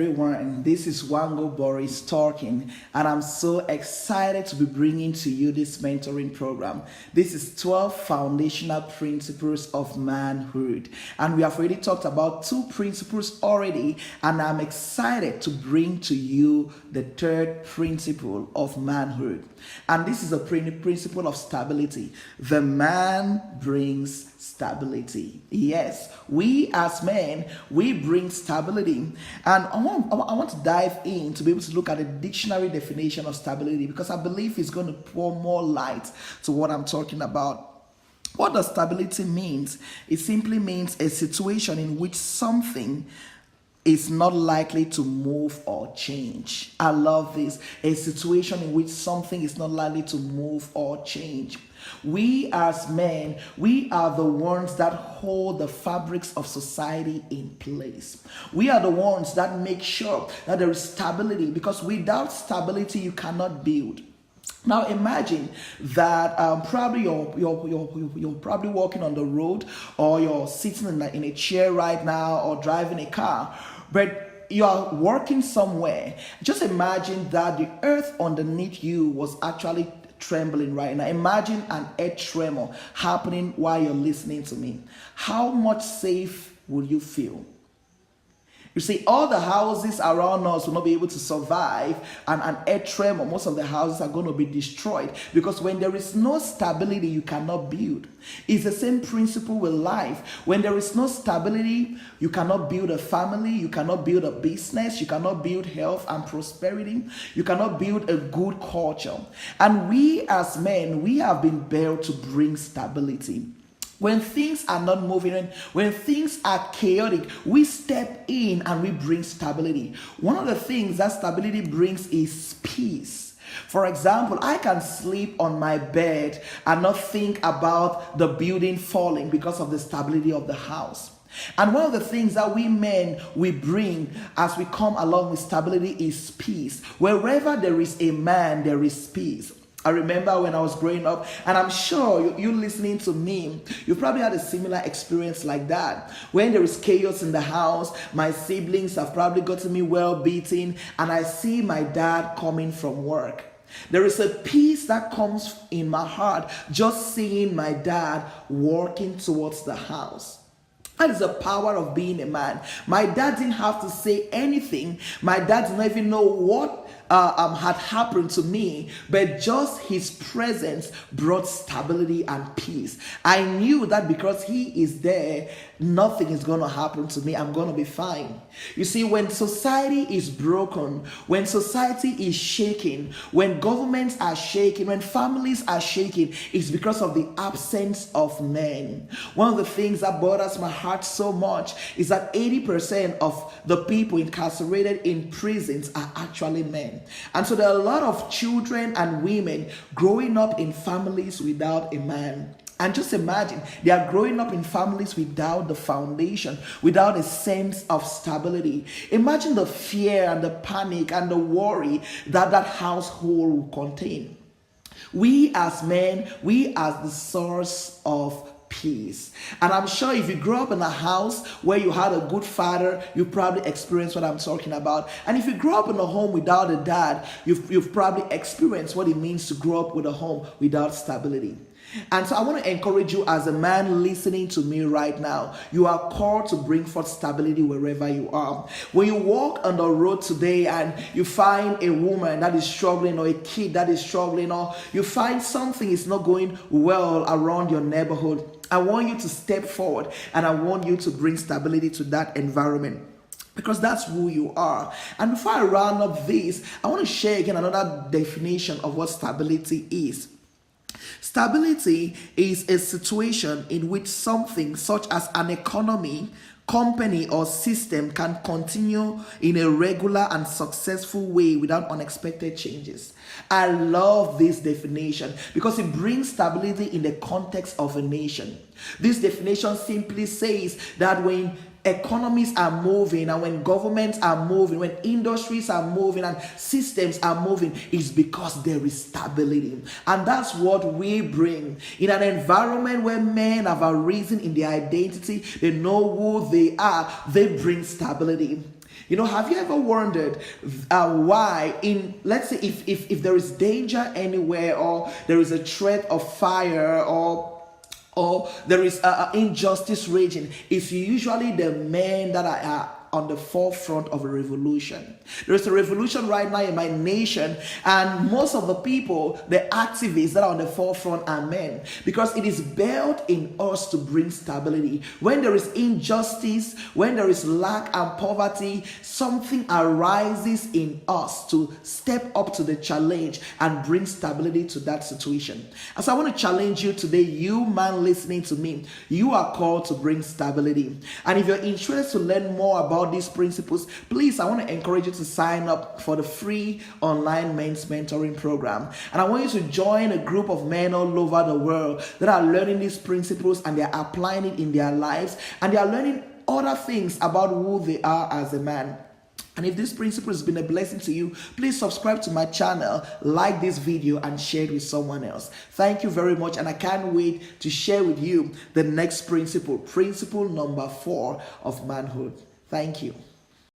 everyone. This is Wango Boris talking, and I'm so excited to be bringing to you this mentoring program. This is 12 foundational principles of manhood, and we have already talked about 2 principles already, and I'm excited to bring to you the 3rd principle of manhood. And this is a principle of stability. The man brings stability. Yes, we as men, we bring stability. And I want to dive in to be able to look at the dictionary definition of stability, because I believe it's going to pour more light to what I'm talking about. What does stability means? It simply means a situation in which something is not likely to move or change. I love this. A situation in which something is not likely to move or change. We as men, we are the ones that hold the fabrics of society in place. We are the ones that make sure that there is stability, because without stability you cannot build. Now imagine that probably you're probably walking on the road, or you're sitting in a chair right now, or driving a car, but you are working somewhere. Just imagine that the earth underneath you was actually trembling right now. Imagine an earth tremor happening while you're listening to me. How much safe will you feel? You see, all the houses around us will not be able to survive an earth tremor. Most of the houses are going to be destroyed, because when there is no stability, you cannot build. It's the same principle with life. When there is no stability, you cannot build a family, you cannot build a business, you cannot build health and prosperity, you cannot build a good culture. And we as men, we have been built to bring stability. When things are not moving, when things are chaotic, we step in and we bring stability. One of the things that stability brings is peace. For example, I can sleep on my bed and not think about the building falling because of the stability of the house. And one of the things that we men, we bring as we come along with stability is peace. Wherever there is a man, there is peace. I remember when I was growing up, and I'm sure you listening to me, you probably had a similar experience like that. When there is chaos in the house, my siblings have probably gotten me well beaten, and I see my dad coming from work. There is a peace that comes in my heart just seeing my dad walking towards the house. That is the power of being a man. My dad didn't have to say anything. My dad did not even know what had happened to me, but just his presence brought stability and peace. I knew that because he is there, nothing is going to happen to me. I'm going to be fine. You see, when society is broken, when society is shaking, when governments are shaking, when families are shaking, it's because of the absence of men. One of the things that bothers my heart so much is that 80% of the people incarcerated in prisons are actually men. And so there are a lot of children and women growing up in families without a man. And just imagine, they are growing up in families without the foundation, without a sense of stability. Imagine the fear and the panic and the worry that that household will contain. We as men, we are the source of peace. And I'm sure if you grew up in a house where you had a good father, you probably experienced what I'm talking about. And if you grew up in a home without a dad, you've probably experienced what it means to grow up with a home without stability. And so I want to encourage you as a man listening to me right now. You are called to bring forth stability wherever you are. When you walk on the road today and you find a woman that is struggling, or a kid that is struggling, or you find something is not going well around your neighborhood, I want you to step forward and I want you to bring stability to that environment, because that's who you are. And before I round up this, I want to share again another definition of what stability is. Stability is a situation in which something such as an economy, company, or system can continue in a regular and successful way without unexpected changes. I love this definition because it brings stability in the context of a nation. This definition simply says that when economies are moving, and when governments are moving, when industries are moving and systems are moving, it's because there is stability. And that's what we bring in an environment where men have arisen in their identity. They know who they are. They bring stability. Have you ever wondered why, let's say, if there is danger anywhere, or there is a threat of fire, or there is injustice raging, it's usually the men that are on the forefront of a revolution. There is a revolution right now in my nation, and most of the people, the activists that are on the forefront, are men, because it is built in us to bring stability. When there is injustice, when there is lack and poverty, something arises in us to step up to the challenge and bring stability to that situation. And so I want to challenge you today, you man listening to me, you are called to bring stability. And if you're interested to learn more about these principles, please, I want to encourage you to sign up for the free online men's mentoring program. And I want you to join a group of men all over the world that are learning these principles, and they're applying it in their lives, and they are learning other things about who they are as a man. And if this principle has been a blessing to you, please subscribe to my channel, like this video, and share it with someone else. Thank you very much, and I can't wait to share with you the next principle number 4 of manhood. Thank you.